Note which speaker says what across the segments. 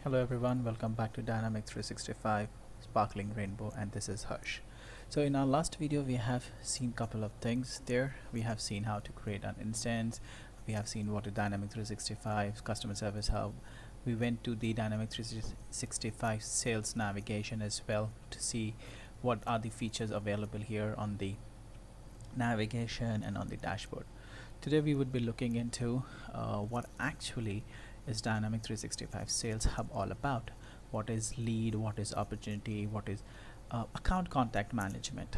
Speaker 1: Hello everyone, welcome back to Dynamics 365 Sparkling Rainbow, and this is Harsh. So in our last video we have seen a couple of things there. We have seen how to create an instance, we have seen what is Dynamics 365 Customer Service Hub. We went to the Dynamics 365 Sales Navigation as well to see what are the features available here on the navigation and on the dashboard. Today we would be looking into what actually is Dynamics 365 Sales Hub all about. What is lead, what is opportunity, what is account contact management.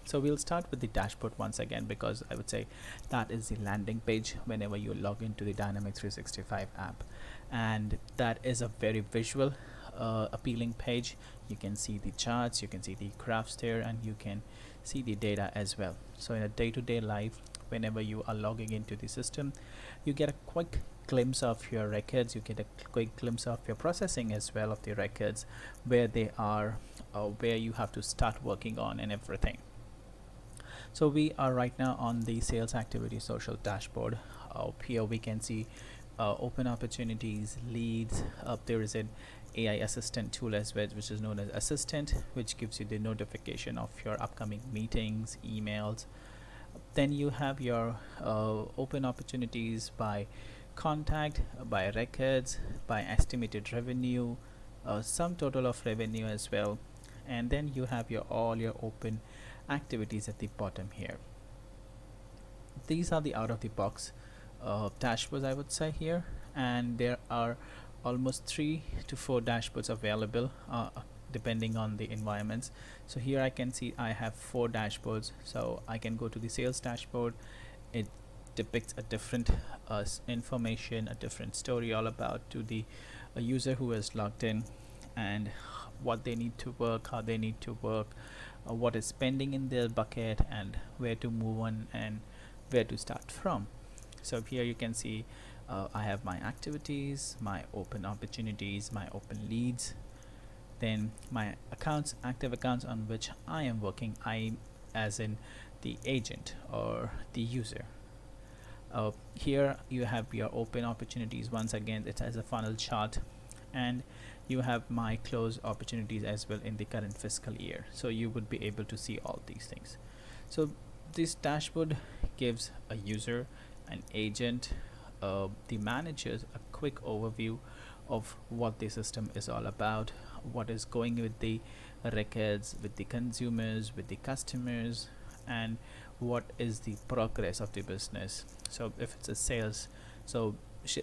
Speaker 1: So we'll start with the dashboard once again, because I would say that is the landing page whenever you log into the Dynamics 365 app, and that is a very visual appealing page. You can see the charts, you can see the graphs there, and you can see the data as well. So in a day-to-day life, whenever you are logging into the system, you get a quick glimpse of your records, you get a quick glimpse of your processing as well of the records, where they are, where you have to start working on and everything. So we are right now on the sales activity social dashboard. Here we can see open opportunities, leads. There is an AI assistant tool as well, which is known as Assistant, which gives you the notification of your upcoming meetings, emails. Then you have your open opportunities by contact, by records, by estimated revenue, sum total of revenue as well, and then you have your all your open activities at the bottom here. These are the out of the box dashboards, I would say, here, and there are almost 3 to 4 dashboards available depending on the environments. So here I can see I have 4 dashboards. So I can go to the sales dashboard. It depicts a different information, a different story all about to the user who is logged in, and what they need to work, how they need to work, what is pending in their bucket, and where to move on and where to start from. So here you can see I have my activities, my open opportunities, my open leads, then my accounts, active accounts on which I am working, I as in the agent or the user. Here you have your open opportunities. Once again, it has a funnel chart, and you have my close opportunities as well in the current fiscal year, so you would be able to see all these things. So this dashboard gives a user, an agent, the managers a quick overview of what the system is all about, what is going with the records, with the consumers, with the customers, and what is the progress of the business. So if it's a sales, so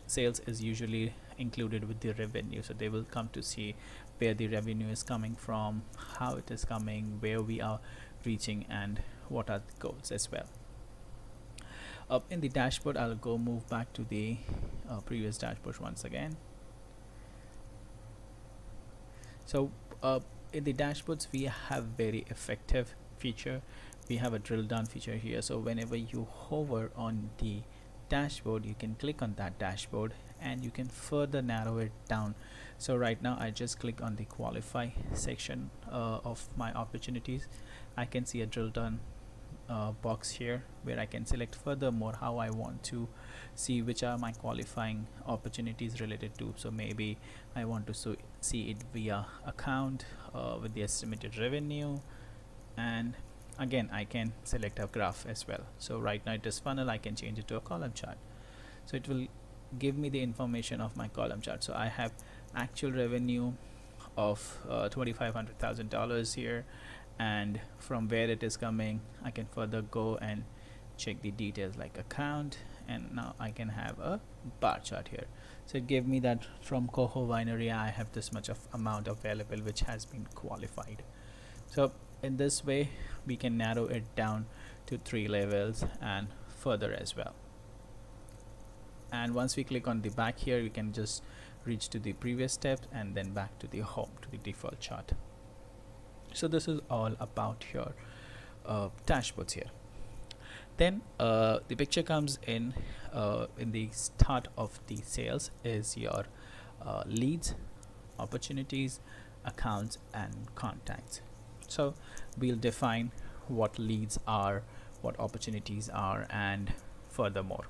Speaker 1: sales is usually included with the revenue, so they will come to see where the revenue is coming from, how it is coming, where we are reaching, and what are the goals as well. Up in the dashboard, I'll go move back to the previous dashboard once again. So in the dashboards we have very effective feature. We have a drill down feature here, so whenever you hover on the dashboard, you can click on that dashboard and you can further narrow it down. So right now I just click on the qualify section of my opportunities. I can see a drill down box here where I can select furthermore how I want to see which are my qualifying opportunities related to. So maybe I want to see it via account with the estimated revenue, and again I can select a graph as well. So right now it is funnel, I can change it to a column chart, so it will give me the information of my column chart. So I have actual revenue of $2,500,000 here, and from where it is coming I can further go and check the details like account, and now I can have a bar chart here. So it gave me that from Coho Winery I have this much of amount available which has been qualified. So in this way we can narrow it down to 3 levels and further as well. And once we click on the back here, we can just reach to the previous step and then back to the home, to the default chart. So this is all about your dashboards here. Then the picture comes in the start of the sales is your leads, opportunities, accounts, and contacts. So we'll define what leads are, what opportunities are, and furthermore.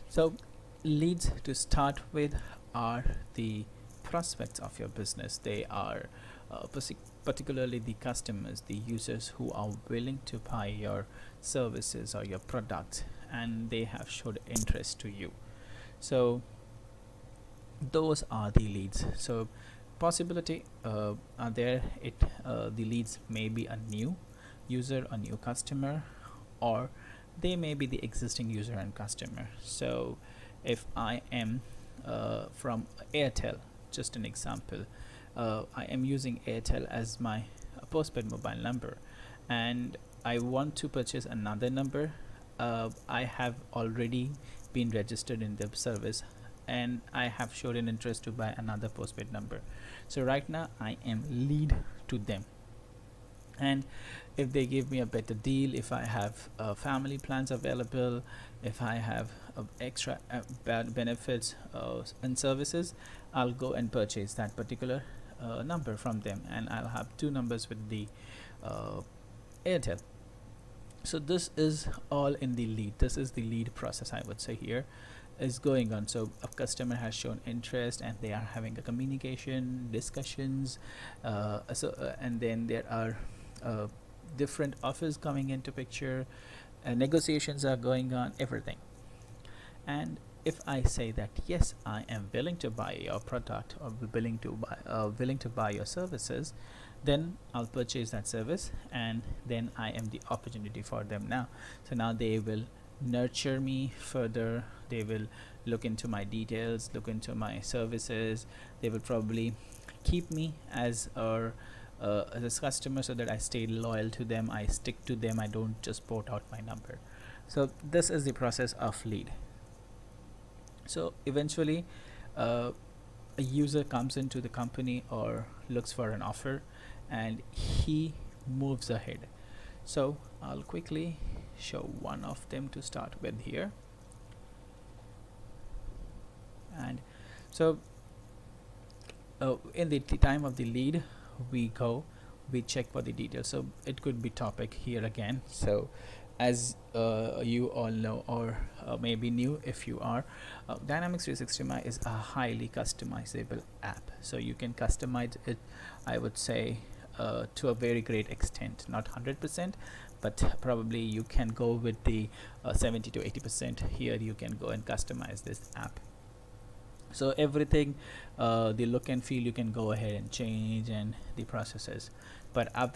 Speaker 1: So leads to start with are the prospects of your business. They are particularly the customers, the users who are willing to buy your services or your products, and they have showed interest to you. So those are the leads. So possibility are there, it the leads may be a new user, a new customer, or they may be the existing user and customer. So if I am from Airtel, just an example, I am using Airtel as my postpaid mobile number, and I want to purchase another number. I have already been registered in the service, and I have showed an interest to buy another postpaid number. So right now I am lead to them, and if they give me a better deal, if I have family plans available, if I have extra bad benefits and services, I'll go and purchase that particular number from them, and I'll have two numbers with the uh, Airtel. So this is all in the lead. This is the lead process, I would say, here is going on. So a customer has shown interest and they are having a communication discussions, and then there are different offers coming into picture, negotiations are going on, everything. And if I say that yes, I am willing to buy your product, or willing to buy your services, then I'll purchase that service, and then I am the opportunity for them now. So now they will nurture me further, they will look into my details, look into my services, they will probably keep me as a customer, so that I stay loyal to them, I stick to them, I don't just port out my number. So this is the process of lead. So eventually a user comes into the company or looks for an offer, and he moves ahead. So I'll quickly show one of them to start with here. And so in the time of the lead, we check for the details. So it could be topic here again. So as you all know, or maybe new if you are, Dynamics 365 is a highly customizable app, so you can customize it, I would say, to a very great extent, not 100%, but probably you can go with the 70 to 80%. Here you can go and customize this app. So everything, the look and feel, you can go ahead and change, and the processes. But out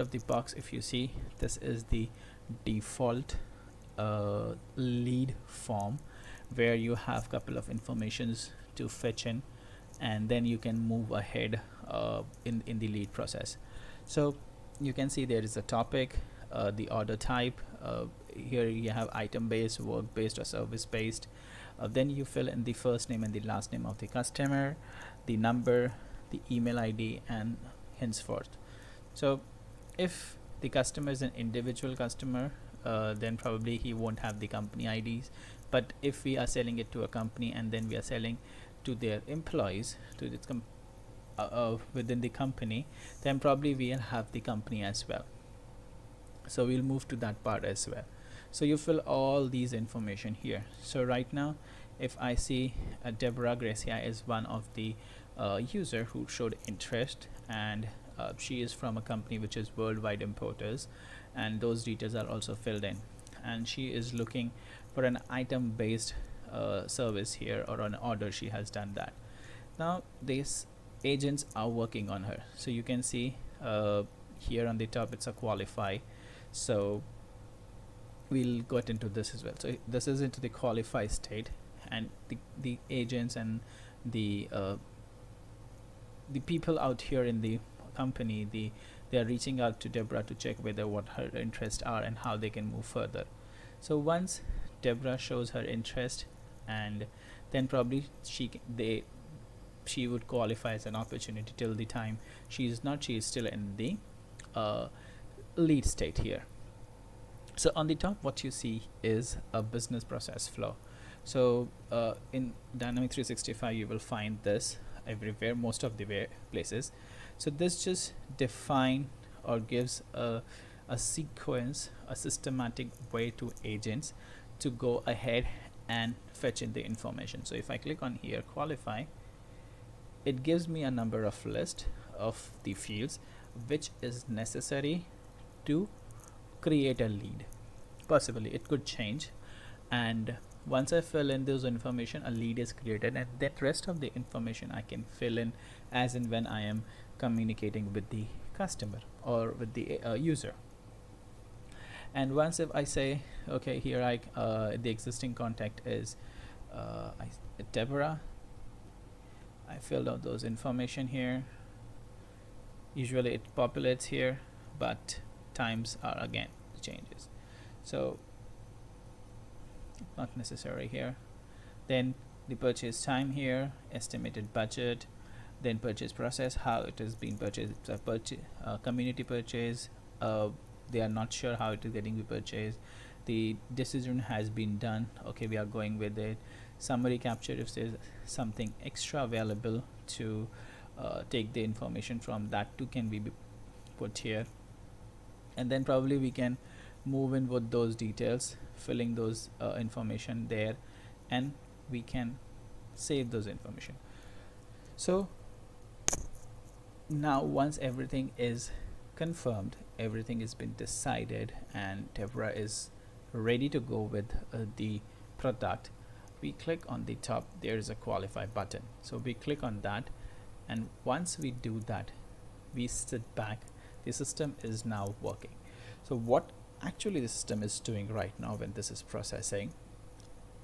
Speaker 1: of the box, if you see, this is the default lead form, where you have couple of informations to fetch in, and then you can move ahead in the lead process. So you can see there is a topic, the order type, here you have item based, work based, or service based. Then you fill in the first name and the last name of the customer, the number, the email ID, and henceforth. So if the customer is an individual customer, then probably he won't have the company IDs. But if we are selling it to a company, and then we are selling to their employees, to its within the company, then probably we'll have the company as well. So we'll move to that part as well. So you fill all these information here. So right now, if I see Deborah Gracia is one of the user who showed interest, and she is from a company which is Worldwide Importers, and those details are also filled in, and she is looking for an item based service here, or an order. She has done that. Now these agents are working on her. So you can see here on the top it's a qualify. So we'll get into this as well. So this is into the qualify state, and the agents and the people out here in the company, they are reaching out to Deborah to check whether what her interests are and how they can move further. So once Deborah shows her interest, and then probably she would qualify as an opportunity. Till the time she is still in the lead state here. So on the top, what you see is a business process flow. So in Dynamics 365 you will find this everywhere, most of the places. So this just define or gives a sequence, a systematic way to agents to go ahead and fetch in the information. So if I click on here qualify, it gives me a number of list of the fields which is necessary to create a lead. Possibly it could change, and once I fill in those information, a lead is created, and that rest of the information I can fill in as and when I am communicating with the customer or with the user. And once if I say okay, here the existing contact is Deborah, I filled out those information here. Usually it populates here, but times are again changes, so not necessary here. Then the purchase time here, estimated budget, then purchase process, how it has been purchased. It's a community purchase. They are not sure how it is getting purchased. The decision has been done, okay, we are going with it. Summary capture, if there's something extra available to take the information from, that too can be put here. And then probably we can move in with those details, filling those information there, and we can save those information. So now once everything is confirmed, everything has been decided, and Deborah is ready to go with the product, we click on the top, there is a qualify button, so we click on that, and once we do that, we sit back. The system is now working. So what actually the system is doing right now when this is processing,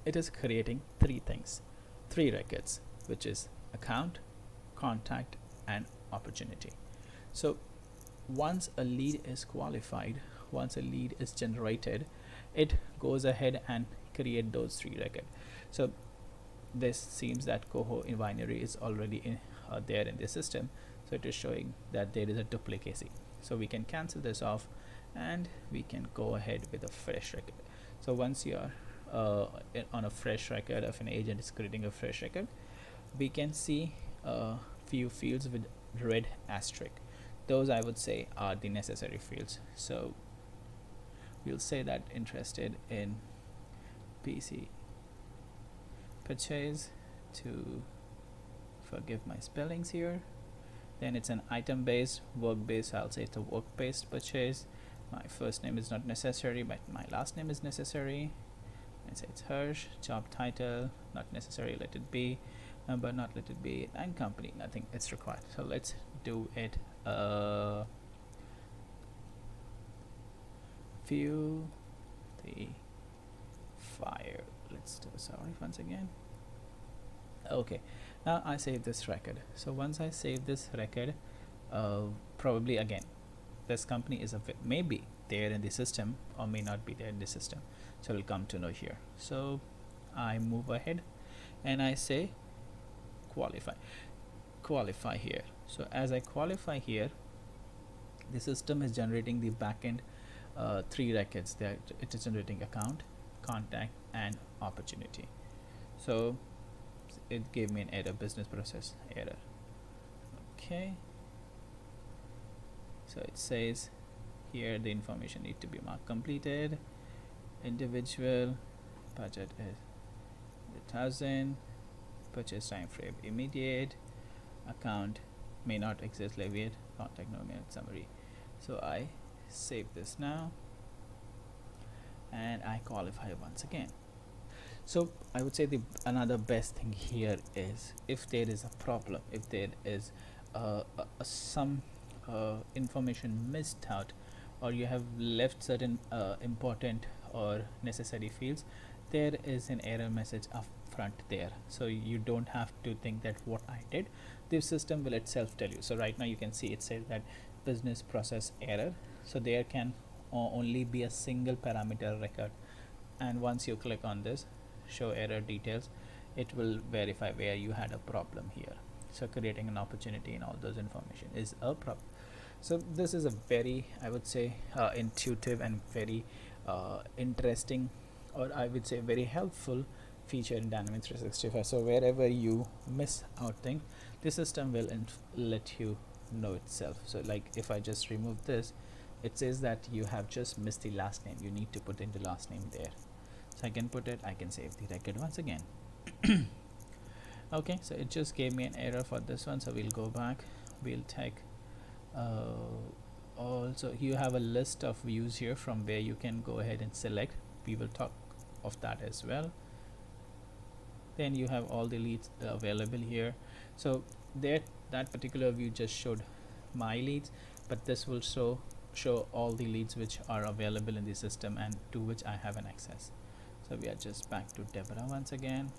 Speaker 1: it is creating three records, which is account, contact, and opportunity. So once a lead is qualified, once a lead is generated, it goes ahead and create those three records. So this seems that Coho in binary is already there in the system, so it is showing that there is a duplicacy. So we can cancel this off, and we can go ahead with a fresh record. So once you are on a fresh record, if an agent is creating a fresh record, we can see a few fields with red asterisk. Those I would say are the necessary fields. So we'll say that interested in PC purchase, to forgive my spellings here. Then it's an item based, work based, I'll say it's a work based purchase. My first name is not necessary, but my last name is necessary. And say it's Hirsch. Job title not necessary, let it be. Number not let it be, and company nothing, it's required. So let's do it. View the fire. Let's do sorry once again. Okay, now I save this record. So once I save this record, probably again this company is maybe there in the system or may not be there in the system, so we'll come to know here. So I move ahead and I say qualify here. So as I qualify here, the system is generating the backend three records that it is generating: account, contact, and opportunity. So it gave me an error, business process error. Okay, so it says here the information need to be marked completed. Individual budget is 1,000, purchase time frame immediate, account may not exist, leviate, contact no minute summary. So I save this now and I qualify once again. So I would say the another best thing here is, if there is a problem, if there is some information missed out, or you have left certain important or necessary fields, there is an error message up front there, so you don't have to think that what I did, the system will itself tell you. So right now you can see it says that business process error, so there can only be a single parameter record, and once you click on this show error details, it will verify where you had a problem here. So creating an opportunity and all those information is a problem. So this is a very, I would say, intuitive and very interesting, or I would say very helpful feature in Dynamics 365. So wherever you miss out thing, the system will let you know itself. So like if I just remove this, it says that you have just missed the last name, you need to put in the last name there. I can put it, I can save the record once again. Okay, so it just gave me an error for this one, so we'll go back. We'll take also you have a list of views here from where you can go ahead and select. We will talk of that as well. Then you have all the leads available here. So that particular view just showed my leads, but this will show all the leads which are available in the system and to which I have an access. So we are just back to Deborah once again.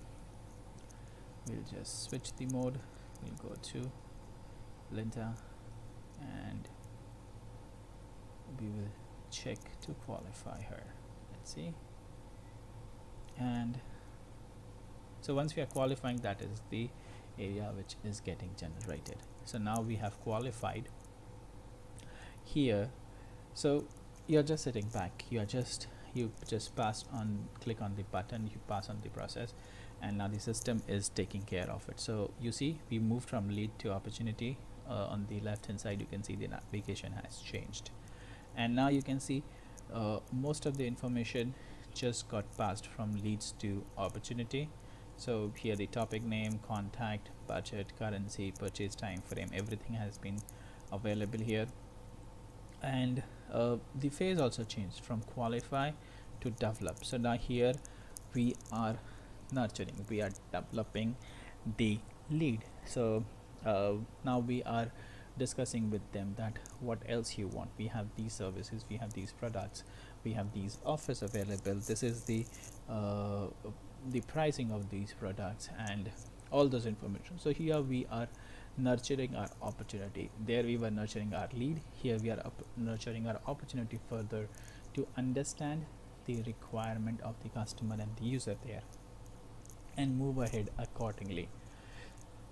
Speaker 1: We'll just switch the mode. We'll go to Linda and we will check to qualify her. Let's see. And so once we are qualifying, that is the area which is getting generated. So now we have qualified here. So you're just sitting back, you just pass on, click on the button, you pass on the process, and now the system is taking care of it. So you see we moved from lead to opportunity. On the left hand side you can see the navigation has changed, and now you can see most of the information just got passed from leads to opportunity. So here the topic name, contact, budget, currency, purchase time frame, everything has been available here. And the phase also changed from qualify to develop. So now here we are nurturing, we are developing the lead. So now we are discussing with them that what else you want. We have these services, we have these products, we have these offers available, this is the pricing of these products and all those information. So here we are nurturing our opportunity. There we were nurturing our lead, here we are nurturing our opportunity further to understand the requirement of the customer and the user there and move ahead accordingly.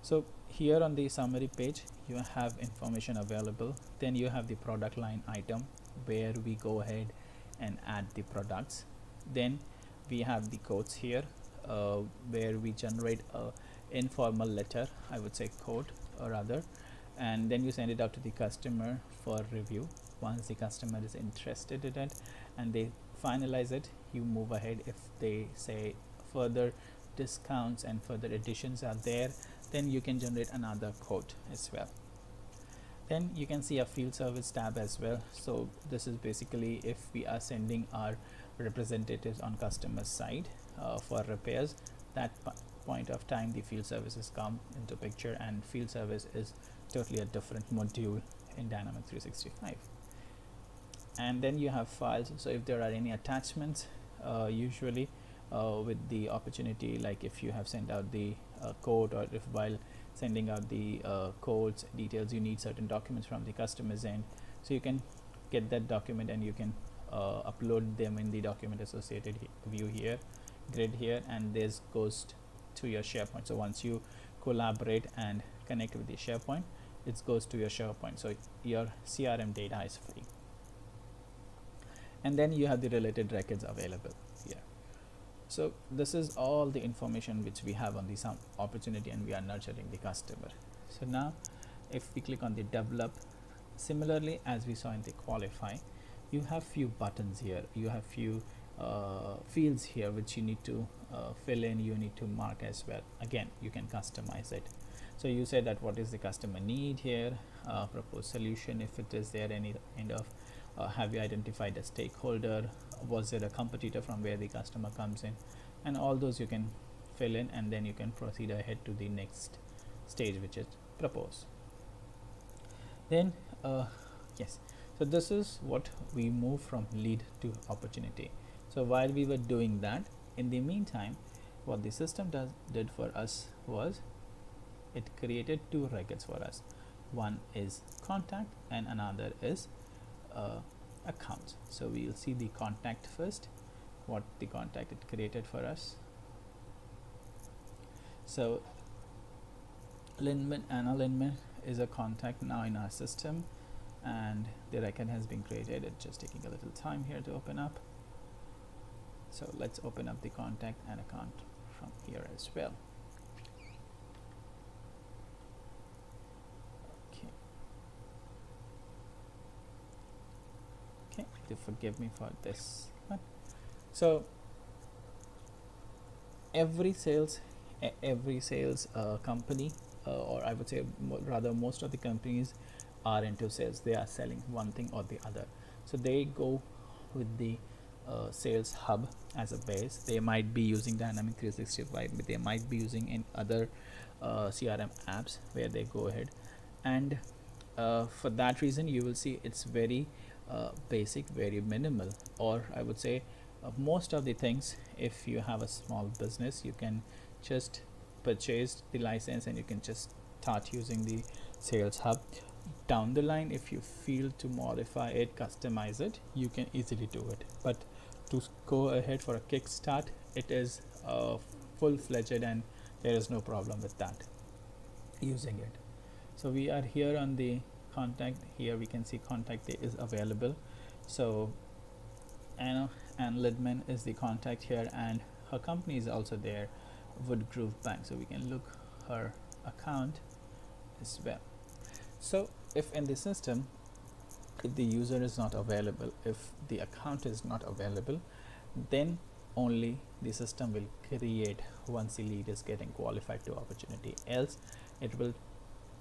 Speaker 1: So here on the summary page you have information available. Then you have the product line item where we go ahead and add the products. Then we have the quotes here where we generate a informal letter, I would say quote or rather, and then you send it out to the customer for review. Once the customer is interested in it and they finalize it, you move ahead. If they say further discounts and further additions are there, then you can generate another quote as well. Then you can see a field service tab as well. So this is basically if we are sending our representatives on customer side for repairs, that point of time the field services come into picture, and field service is totally a different module in Dynamics 365. And then you have files. So if there are any attachments, usually with the opportunity, like if you have sent out the code, or if while sending out the codes details you need certain documents from the customer's end, so you can get that document and you can upload them in the document associated view here, grid here, and this goes to your SharePoint. So once you collaborate and connect with the SharePoint, it goes to your SharePoint, so your CRM data is free. And then you have the related records available here. So this is all the information which we have on the some opportunity, and we are nurturing the customer. So now if we click on the develop, similarly as we saw in the qualify, you have few buttons here, you have few fields here which you need to fill in, you need to mark as well. Again, you can customize it. So you say that what is the customer need here, propose solution if it is there, any kind of have you identified a stakeholder, was there a competitor from where the customer comes in, and all those you can fill in, and then you can proceed ahead to the next stage, which is propose. Then yes, so this is what we move from lead to opportunity. So while we were doing that, in the meantime, what the system did for us was it created two records for us. One is contact and another is accounts. So we will see the contact first, what the contact it created for us. So Anna Lindman is a contact now in our system, and the record has been created. It's just taking a little time here to open up. So let's open up the contact and account from here as well. Okay, do forgive me for this one. So every sales company, or I would say rather most of the companies are into sales. They are selling one thing or the other, so they go with the sales hub as a base. They might be using Dynamic 365, but they might be using in other CRM apps where they go ahead, and for that reason you will see it's very basic, very minimal, or I would say most of the things. If you have a small business, you can just purchase the license and you can just start using the sales hub. Down the line, if you feel to modify it, customize it, you can easily do it, but to go ahead for a kickstart, it is full-fledged and there is no problem with that using it. So we are here on the contact. Here we can see contact is available. So Anne Lidman is the contact here, and her company is also there, Woodgrove Bank. So we can look her account as well. So if in the system, if the user is not available, if the account is not available, then only the system will create once the lead is getting qualified to opportunity. Else it will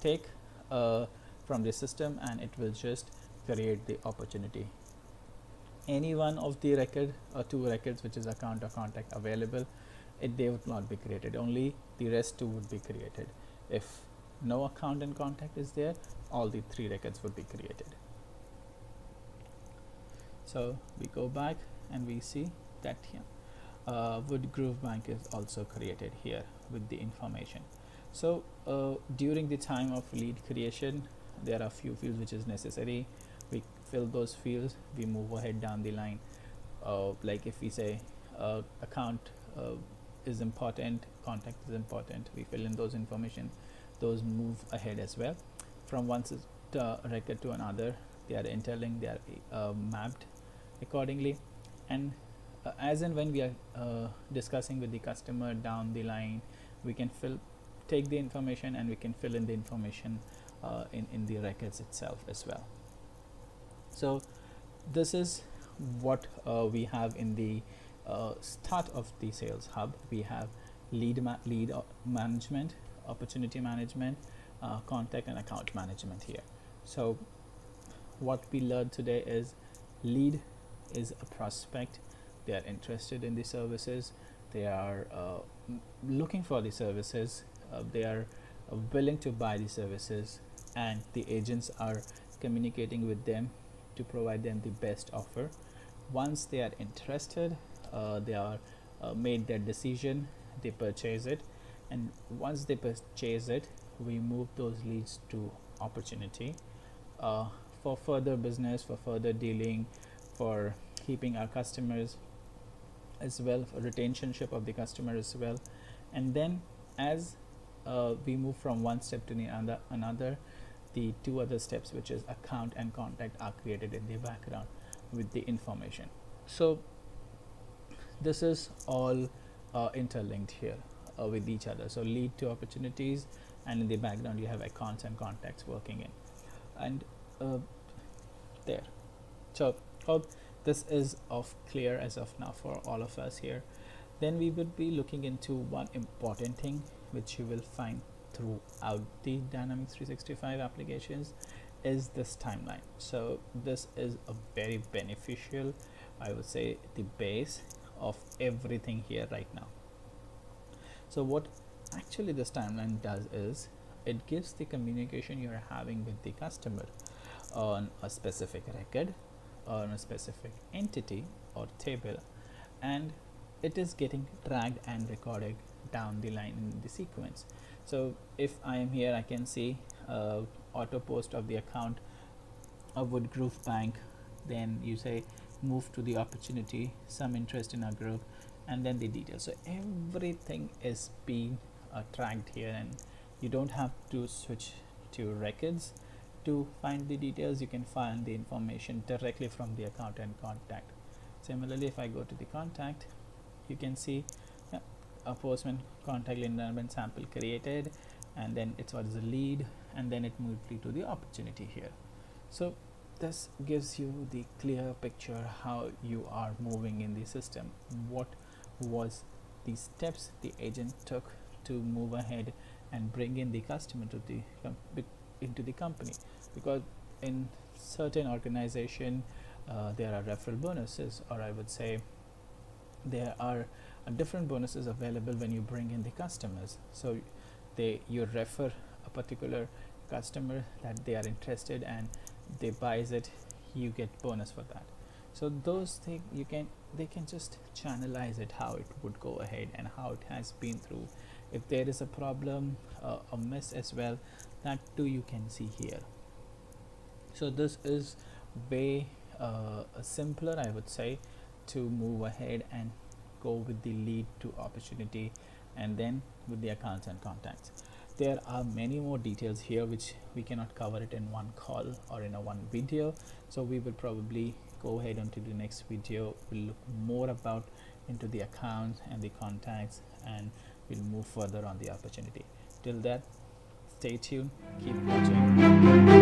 Speaker 1: take from the system and it will just create the opportunity. Any one of the record or two records which is account or contact available, they would not be created. Only the rest two would be created. If no account and contact is there, all the three records would be created. So we go back and we see that here Woodgrove Bank is also created here with the information. So during the time of lead creation, there are few fields which is necessary. We fill those fields, we move ahead down the line. Like if we say account is important, contact is important, we fill in those information. Those move ahead as well. From one record to another, they are interlinked, they are mapped accordingly, and as and when we are discussing with the customer down the line, we can take the information and we can fill in the information in the records itself as well. So this is what we have in the start of the sales hub. We have lead management, opportunity management, contact and account management here. So what we learned today is lead is a prospect. They are interested in the services, they are looking for the services, they are willing to buy the services, and the agents are communicating with them to provide them the best offer. Once they are interested, they are made their decision, they purchase it, and once they purchase it, we move those leads to opportunity for further business, for further dealing, for keeping our customers as well, for retentionship of the customer as well. And then as we move from one step to the another, the two other steps, which is account and contact, are created in the background with the information. So this is all interlinked here with each other. So lead to opportunities, and in the background you have accounts and contacts working in, and there. So hope this is clear as of now for all of us here. Then we would be looking into one important thing which you will find throughout the Dynamics 365 applications is this timeline. So this is a very beneficial, I would say, the base of everything here right now. So what actually this timeline does is it gives the communication you're having with the customer on a specific record, on a specific entity or table, and it is getting dragged and recorded down the line in the sequence. So if I am here, I can see auto post of the account of Woodgrove Bank, then you say move to the opportunity, some interest in our group, and then the details. So everything is being tracked here, and you don't have to switch to records to find the details. You can find the information directly from the account and contact. Similarly, if I go to the contact, you can see a postman contact lead environment sample created, and then it's what is a lead, and then it moved to the opportunity here. So this gives you the clear picture how you are moving in the system, what was the steps the agent took to move ahead and bring in the customer to the into the company, because in certain organization there are referral bonuses, or I would say there are different bonuses available when you bring in the customers. So you refer a particular customer that they are interested and they buys it, you get bonus for that. So those things they can just channelize it, how it would go ahead and how it has been through. If there is a problem, a miss as well, that too you can see here. So this is way simpler, I would say, to move ahead and go with the lead to opportunity and then with the accounts and contacts. There are many more details here which we cannot cover it in one call or in a one video, so we will probably go ahead onto the next video. We'll look more about into the accounts and the contacts, and we'll move further on the opportunity. Till that, stay tuned, keep watching.